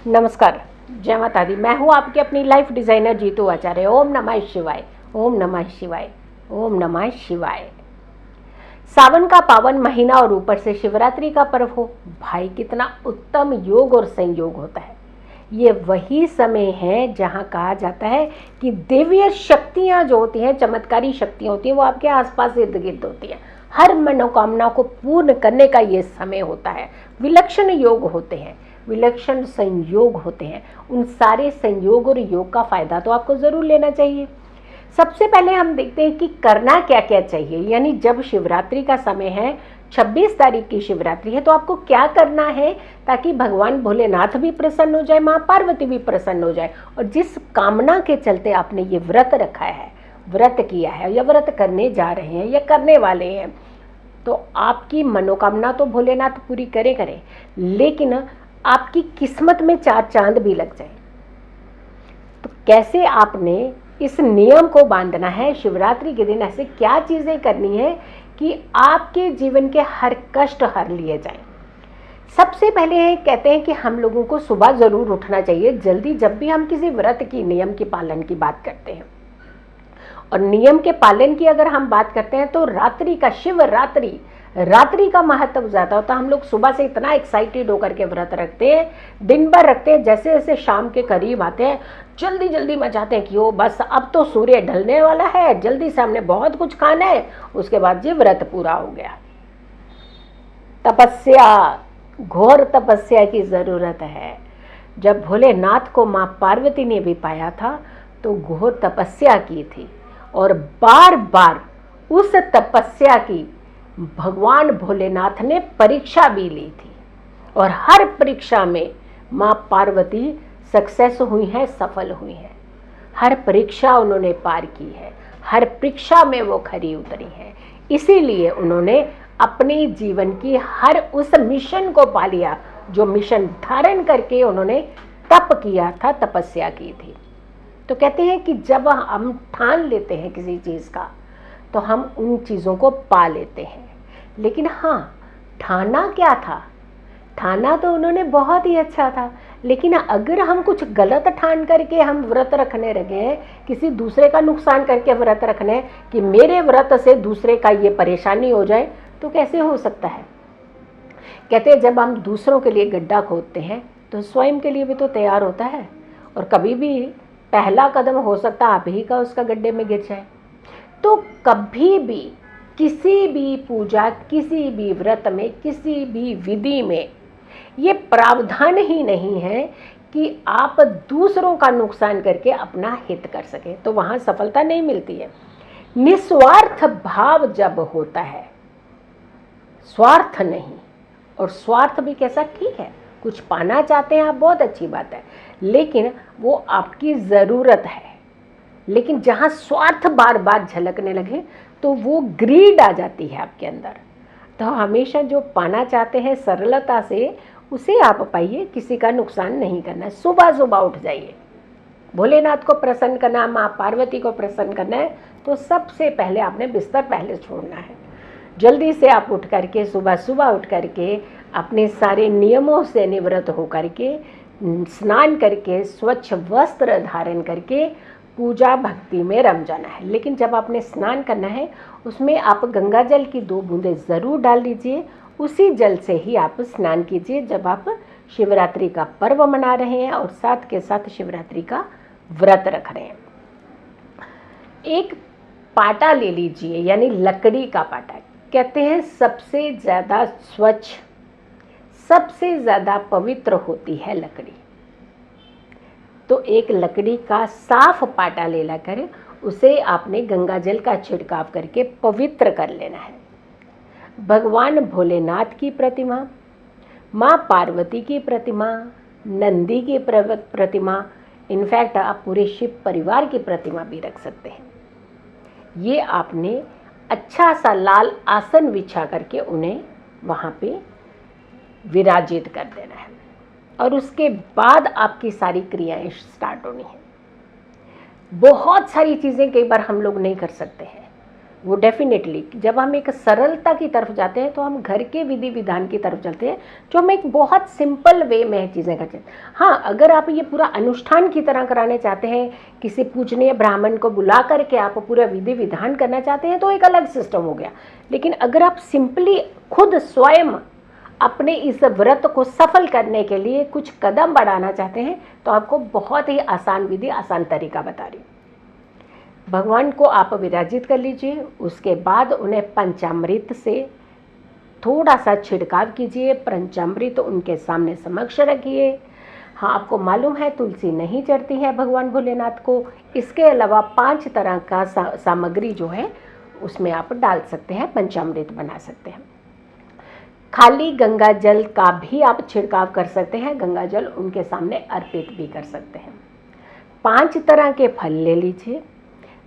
नमस्कार, जय माता दी। मैं हूँ आपकी अपनी लाइफ डिज़ाइनर जीतू आचार्य। ओम नमः शिवाय, ओम नमः शिवाय, ओम नमः शिवाय। सावन का पावन महीना और ऊपर से शिवरात्रि का पर्व हो, भाई कितना उत्तम योग और संयोग होता है। ये वही समय है जहाँ कहा जाता है कि देवीय शक्तियाँ जो होती हैं, चमत्कारी शक्तियाँ होती हैं, वो आपके आसपास इर्द गिर्द होती हैं। हर मनोकामना को पूर्ण करने का ये समय होता है। विलक्षण योग होते हैं, विलक्षण संयोग होते हैं। उन सारे संयोग और योग का फायदा तो आपको ज़रूर लेना चाहिए। सबसे पहले हम देखते हैं कि करना क्या क्या चाहिए। यानी जब शिवरात्रि का समय है, 26 तारीख की शिवरात्रि है, तो आपको क्या करना है ताकि भगवान भोलेनाथ भी प्रसन्न हो जाए, माँ पार्वती भी प्रसन्न हो जाए। और जिस कामना के चलते आपने ये व्रत रखा है, व्रत किया है या व्रत करने जा रहे हैं या करने वाले हैं, तो आपकी मनोकामना तो भोलेनाथ पूरी करे, लेकिन आपकी किस्मत में 4 चांद भी लग जाए। तो कैसे आपने इस नियम को बांधना है, शिवरात्रि के दिन ऐसे क्या चीज़ें करनी है कि आपके जीवन के हर कष्ट हर लिए जाएं। सबसे पहले कहते हैं कि हम लोगों को सुबह ज़रूर उठना चाहिए जल्दी, जब भी हम किसी व्रत की नियम की पालन की बात करते हैं। और नियम के पालन की अगर हम बात करते हैं तो रात्रि का, शिवरात्रि, रात्रि का महत्व ज़्यादा होता है। हम लोग सुबह से इतना एक्साइटेड होकर के व्रत रखते हैं, दिन भर रखते हैं, जैसे जैसे शाम के करीब आते हैं जल्दी जल्दी मचाते हैं कि ओ बस अब तो सूर्य ढलने वाला है, जल्दी से हमने बहुत कुछ खाना है, उसके बाद जी व्रत पूरा हो गया। तपस्या, घोर तपस्या की ज़रूरत है। जब भोलेनाथ को माँ पार्वती ने भी पाया था तो घोर तपस्या की थी और बार बार उस तपस्या की भगवान भोलेनाथ ने परीक्षा भी ली थी। और हर परीक्षा में माँ पार्वती सक्सेस हुई हैं, सफल हुई हैं। हर परीक्षा उन्होंने पार की है, हर परीक्षा में वो खरी उतरी हैं। इसीलिए उन्होंने अपने जीवन की हर उस मिशन को पा लिया जो मिशन धारण करके उन्होंने तप किया था, तपस्या की थी। तो कहते हैं कि जब हम ठान लेते हैं किसी चीज़ का तो हम उन चीज़ों को पा लेते हैं। लेकिन हाँ, ठाना क्या था? ठाना तो उन्होंने बहुत ही अच्छा था, लेकिन अगर हम कुछ गलत ठान करके हम व्रत रखने लगे हैं, किसी दूसरे का नुकसान करके व्रत रखने कि मेरे व्रत से दूसरे का ये परेशानी हो जाए, तो कैसे हो सकता है? कहते हैं जब हम दूसरों के लिए गड्ढा खोदते हैं तो स्वयं के लिए भी तो तैयार होता है। और कभी भी पहला कदम हो सकता है आप ही का उसका गड्ढे में गिर जाए। तो कभी भी किसी भी पूजा, किसी भी व्रत में, किसी भी विधि में ये प्रावधान ही नहीं है कि आप दूसरों का नुकसान करके अपना हित कर सकें, तो वहाँ सफलता नहीं मिलती है। निस्वार्थ भाव जब होता है, स्वार्थ नहीं। और स्वार्थ भी कैसा, ठीक है, कुछ पाना चाहते हैं आप, बहुत अच्छी बात है, लेकिन वो आपकी ज़रूरत है। लेकिन जहाँ स्वार्थ बार बार झलकने लगे तो वो ग्रीड आ जाती है आपके अंदर। तो हमेशा जो पाना चाहते हैं सरलता से उसे आप पाइए, किसी का नुकसान नहीं करना है। सुबह सुबह उठ जाइए, भोलेनाथ को प्रसन्न करना, माँ पार्वती को प्रसन्न करना है, तो सबसे पहले आपने बिस्तर पहले छोड़ना है। जल्दी से आप उठ करके, सुबह सुबह उठ करके अपने सारे नियमों से निवृत्त हो करके, स्नान करके, स्वच्छ वस्त्र धारण करके पूजा भक्ति में रम जाना है। लेकिन जब आपने स्नान करना है उसमें आप गंगा जल की 2 बूंदें ज़रूर डाल दीजिए। उसी जल से ही आप स्नान कीजिए जब आप शिवरात्रि का पर्व मना रहे हैं और साथ के साथ शिवरात्रि का व्रत रख रहे हैं। एक पाटा ले लीजिए, यानी लकड़ी का पाटा। कहते हैं सबसे ज़्यादा स्वच्छ, सबसे ज़्यादा पवित्र होती है लकड़ी। तो एक लकड़ी का साफ पाटा ले लाकर उसे आपने गंगा जल का छिड़काव करके पवित्र कर लेना है। भगवान भोलेनाथ की प्रतिमा, माँ पार्वती की प्रतिमा, नंदी की प्रतिमा, इनफैक्ट आप पूरे शिव परिवार की प्रतिमा भी रख सकते हैं। ये आपने अच्छा सा लाल आसन बिछा करके उन्हें वहाँ पे विराजित कर देना है। और उसके बाद आपकी सारी क्रियाएं स्टार्ट होनी है। बहुत सारी चीज़ें कई बार हम लोग नहीं कर सकते हैं, वो डेफिनेटली जब हम एक सरलता की तरफ जाते हैं तो हम घर के विधि विधान की तरफ चलते हैं, जो हम एक बहुत सिंपल वे में चीज़ें करते हैं। हाँ, अगर आप ये पूरा अनुष्ठान की तरह कराने चाहते हैं, किसी पूजनीय ब्राह्मण को बुला करके आप पूरा विधि विधान करना चाहते हैं तो एक अलग सिस्टम हो गया। लेकिन अगर आप सिंपली खुद स्वयं अपने इस व्रत को सफल करने के लिए कुछ कदम बढ़ाना चाहते हैं तो आपको बहुत ही आसान विधि, आसान तरीका बता रही हूँ। भगवान को आप विराजित कर लीजिए, उसके बाद उन्हें पंचामृत से थोड़ा सा छिड़काव कीजिए, पंचामृत उनके सामने समक्ष रखिए। हाँ, आपको मालूम है तुलसी नहीं चढ़ती है भगवान भोलेनाथ को। इसके अलावा 5 तरह का सामग्री जो है उसमें आप डाल सकते हैं, पंचामृत बना सकते हैं। खाली गंगा जल का भी आप छिड़काव कर सकते हैं, गंगा जल उनके सामने अर्पित भी कर सकते हैं। 5 तरह के फल ले लीजिए,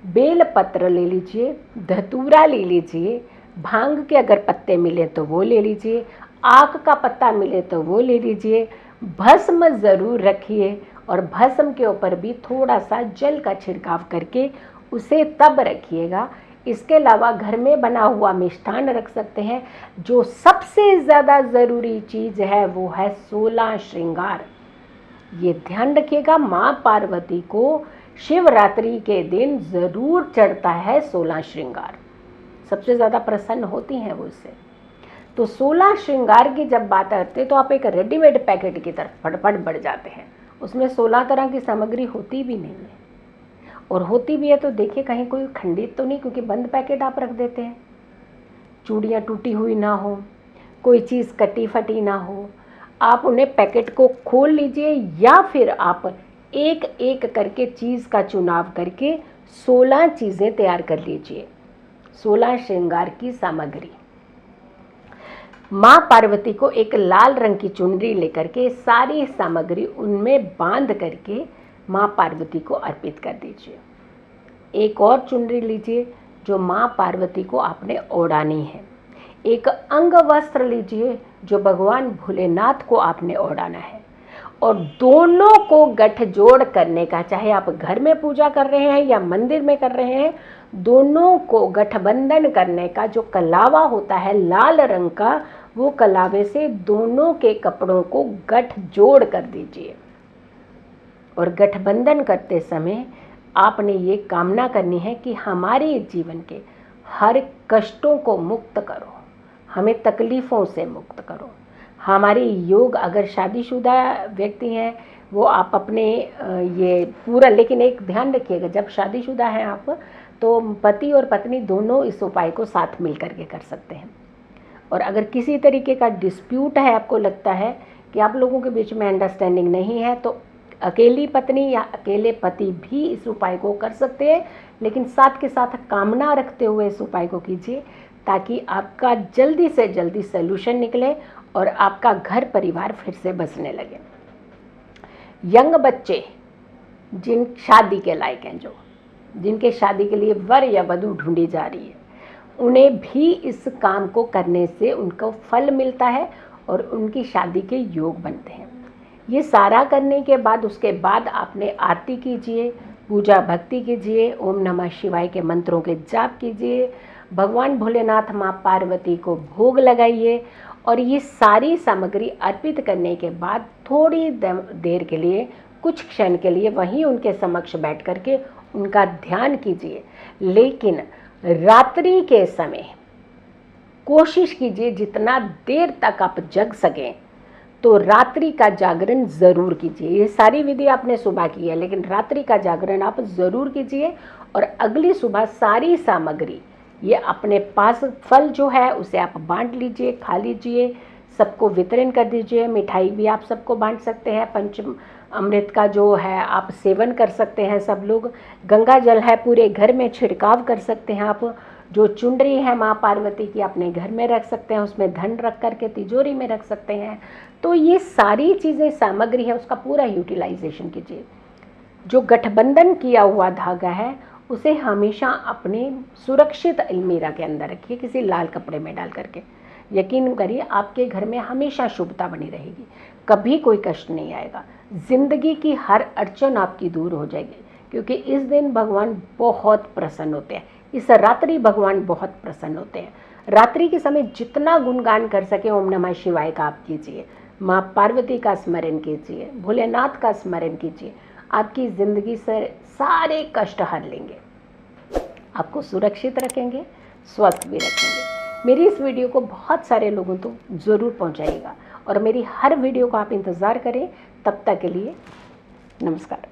बेल पत्र ले लीजिए, धतूरा ले लीजिए, भांग के अगर पत्ते मिले तो वो ले लीजिए, आक का पत्ता मिले तो वो ले लीजिए। भस्म ज़रूर रखिए और भस्म के ऊपर भी थोड़ा सा जल का छिड़काव करके उसे तब रखिएगा। इसके अलावा घर में बना हुआ मिष्ठान रख सकते हैं। जो सबसे ज़्यादा ज़रूरी चीज़ है वो है 16 श्रृंगार। ये ध्यान रखिएगा, माँ पार्वती को शिवरात्रि के दिन ज़रूर चढ़ता है 16 श्रृंगार, सबसे ज़्यादा प्रसन्न होती हैं वो इससे। तो 16 श्रृंगार की जब बात करते तो आप एक रेडीमेड पैकेट की तरफ फटफट बढ़ जाते हैं। उसमें 16 तरह की सामग्री होती भी नहीं है, और होती भी है तो देखिए कहीं कोई खंडित तो नहीं, क्योंकि बंद पैकेट आप रख देते हैं। चूड़ियाँ टूटी हुई ना हो, कोई चीज़ कटी फटी ना हो। आप उन्हें पैकेट को खोल लीजिए या फिर आप एक एक करके चीज़ का चुनाव करके 16 चीज़ें तैयार कर लीजिए, 16 श्रृंगार की सामग्री। माँ पार्वती को एक लाल रंग की चुनरी लेकर के सारी सामग्री उनमें बांध करके माँ पार्वती को अर्पित कर दीजिए। एक और चुनरी लीजिए जो माँ पार्वती को आपने ओढ़ानी है। एक अंग वस्त्र लीजिए जो भगवान भोलेनाथ को आपने ओढ़ाना है, और दोनों को गठजोड़ करने का, चाहे आप घर में पूजा कर रहे हैं या मंदिर में कर रहे हैं, दोनों को गठबंधन करने का जो कलावा होता है लाल रंग का, वो कलावे से दोनों के कपड़ों को गठजोड़ कर दीजिए। और गठबंधन करते समय आपने ये कामना करनी है कि हमारे जीवन के हर कष्टों को मुक्त करो, हमें तकलीफ़ों से मुक्त करो। हमारी योग, अगर शादीशुदा व्यक्ति हैं वो आप अपने ये पूरा, लेकिन एक ध्यान रखिएगा, जब शादीशुदा हैं आप तो पति और पत्नी दोनों इस उपाय को साथ मिल करके कर सकते हैं। और अगर किसी तरीके का डिस्प्यूट है, आपको लगता है कि आप लोगों के बीच में अंडरस्टैंडिंग नहीं है, तो अकेली पत्नी या अकेले पति भी इस उपाय को कर सकते हैं, लेकिन साथ के साथ कामना रखते हुए इस उपाय को कीजिए ताकि आपका जल्दी से जल्दी सलूशन निकले और आपका घर परिवार फिर से बसने लगे। यंग बच्चे जिन शादी के लायक हैं, जो जिनके शादी के लिए वर या वधू ढूंढी जा रही है, उन्हें भी इस काम को करने से उनको फल मिलता है और उनकी शादी के योग बनते हैं। ये सारा करने के बाद उसके बाद आपने आरती कीजिए, पूजा भक्ति कीजिए, ओम नमः शिवाय के मंत्रों के जाप कीजिए, भगवान भोलेनाथ माँ पार्वती को भोग लगाइए, और ये सारी सामग्री अर्पित करने के बाद थोड़ी देर के लिए, कुछ क्षण के लिए वहीं उनके समक्ष बैठ करके उनका ध्यान कीजिए। लेकिन रात्रि के समय कोशिश कीजिए जितना देर तक आप जग सकें तो रात्रि का जागरण ज़रूर कीजिए। ये सारी विधि आपने सुबह की है, लेकिन रात्रि का जागरण आप ज़रूर कीजिए, और अगली सुबह सारी सामग्री, ये अपने पास फल जो है उसे आप बांट लीजिए, खा लीजिए, सबको वितरण कर दीजिए। मिठाई भी आप सबको बांट सकते हैं, पंच अमृत का जो है आप सेवन कर सकते हैं सब लोग। गंगा जल है पूरे घर में छिड़काव कर सकते हैं आप। जो चुनरी है माँ पार्वती की अपने घर में रख सकते हैं, उसमें धन रख करके तिजोरी में रख सकते हैं। तो ये सारी चीज़ें सामग्री है, उसका पूरा यूटिलाइजेशन कीजिए। जो गठबंधन किया हुआ धागा है उसे हमेशा अपने सुरक्षित अलमीरा के अंदर रखिए, किसी लाल कपड़े में डाल करके। यकीन करिए आपके घर में हमेशा शुभता बनी रहेगी, कभी कोई कष्ट नहीं आएगा, जिंदगी की हर अड़चन आपकी दूर हो जाएगी, क्योंकि इस दिन भगवान बहुत प्रसन्न होते हैं। इस रात्रि भगवान बहुत प्रसन्न होते हैं। रात्रि के समय जितना गुणगान कर सके ओम नमः शिवाय का आप कीजिए, माँ पार्वती का स्मरण कीजिए, भोलेनाथ का स्मरण कीजिए, आपकी ज़िंदगी से सारे कष्ट हर लेंगे, आपको सुरक्षित रखेंगे, स्वस्थ भी रखेंगे। मेरी इस वीडियो को बहुत सारे लोगों तो ज़रूर पहुंचाइएगा और मेरी हर वीडियो को आप इंतज़ार करें। तब तक के लिए नमस्कार।